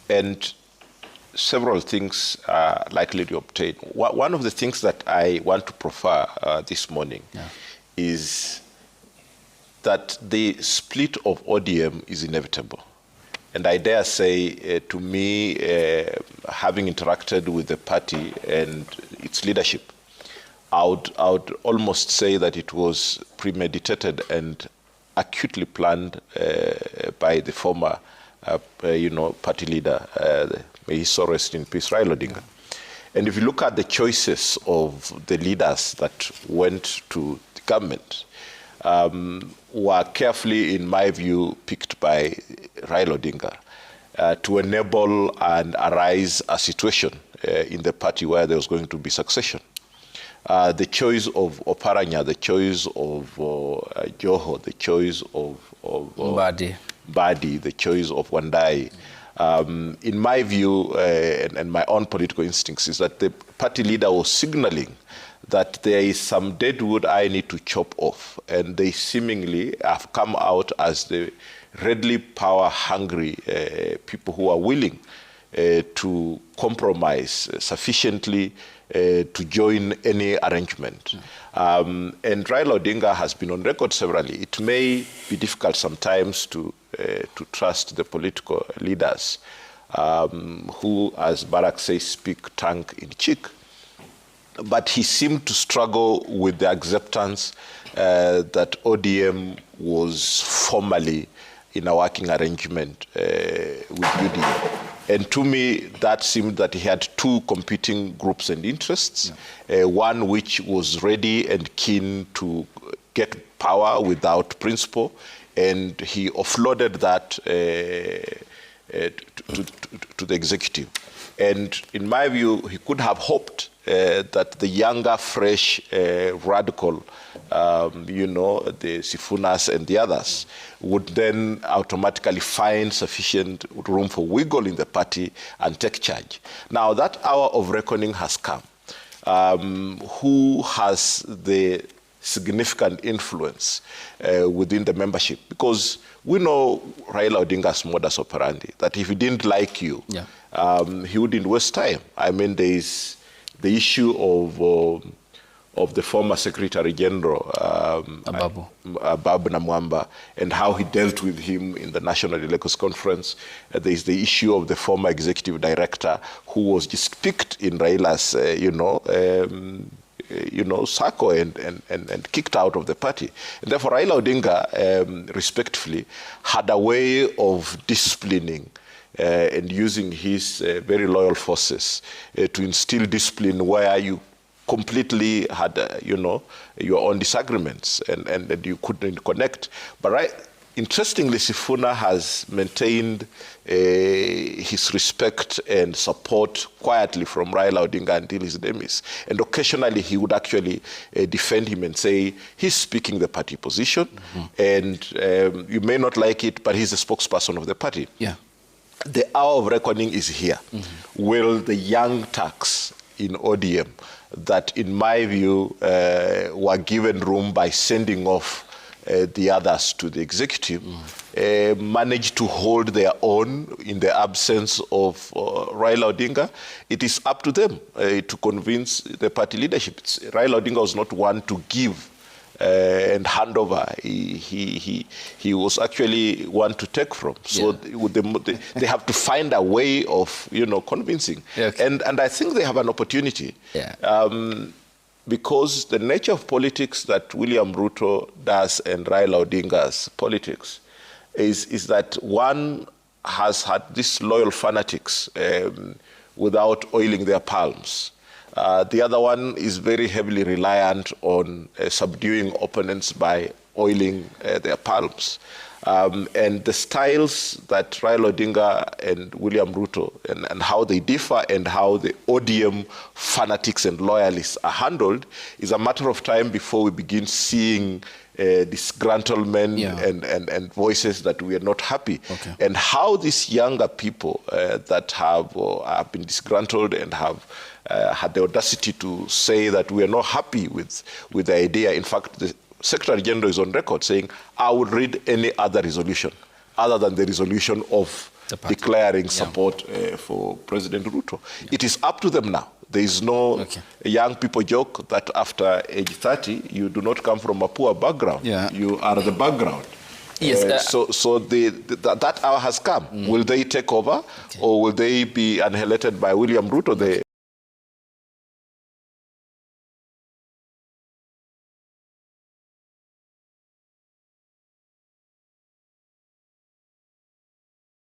and several things are likely to obtain. One of the things that I want to proffer this morning is that the split of ODM is inevitable. And I dare say, to me, having interacted with the party and its leadership, I would almost say that it was premeditated and acutely planned by the former, party leader, may he so rest in peace, Raila Odinga. And if you look at the choices of the leaders that went to the government, were carefully, in my view, picked by Raila Odinga to enable and arise a situation in the party where there was going to be succession. The choice of Oparanya, the choice of Joho, the choice of Mbadi, the choice of Wandai, in my view and my own political instincts, is that the party leader was signaling that there is some deadwood I need to chop off. And they seemingly have come out as the readily power-hungry people who are willing to compromise sufficiently to join any arrangement. And Raila Odinga has been on record severally. It may be difficult sometimes to trust the political leaders who, as Barack says, speak tongue in cheek. But he seemed to struggle with the acceptance that ODM was formally in a working arrangement with UDM. And to me, that seemed that he had two competing groups and interests, one which was ready and keen to get power without principle, and he offloaded that to the executive. And in my view, he could have hoped that the younger, fresh, radical, the Sifunas and the others, would then automatically find sufficient room for wiggle in the party and take charge. Now, that hour of reckoning has come. Who has the significant influence within the membership? Because we know Raila Odinga's modus operandi, that if he didn't like you, he wouldn't waste time. I mean, there is the issue of the former Secretary General, Ababu Namwamba, and how he dealt with him in the National Elections Conference. There is the issue of the former Executive Director who was just picked in Raila's, circle and kicked out of the party. And therefore, Raila Odinga, respectfully, had a way of disciplining and using his very loyal forces to instill discipline where you completely had, your own disagreements and you couldn't connect. But interestingly, Sifuna has maintained his respect and support quietly from Raila Odinga until his demise. And occasionally he would actually defend him and say, he's speaking the party position, and you may not like it, but he's the spokesperson of the party. Yeah. The hour of reckoning is here. Will the young Turks in ODM that, in my view, were given room by sending off the others to the executive, manage to hold their own in the absence of Raila Odinga? It is up to them to convince the party leadership. Raila Odinga was not one to give and hand over. He was actually one to take from. So they have to find a way of convincing. And I think they have an opportunity. Because the nature of politics that William Ruto does and Raila Odinga's politics is that one has had these loyal fanatics without oiling their palms. The other one is very heavily reliant on subduing opponents by oiling their palms. And the styles that Raila Odinga and William Ruto and how they differ and how the ODM fanatics and loyalists are handled is a matter of time before we begin seeing disgruntlement and voices that we are not happy. And how these younger people that have been disgruntled and have had the audacity to say that we are not happy with the idea. In fact, the Secretary General is on record saying, I would read any other resolution other than the resolution of declaring support for President Ruto. It is up to them now. There is no young people joke that after age 30, you do not come from a poor background. You are the background. Yes, so that hour has come. Will they take over, or will they be annihilated by William Ruto,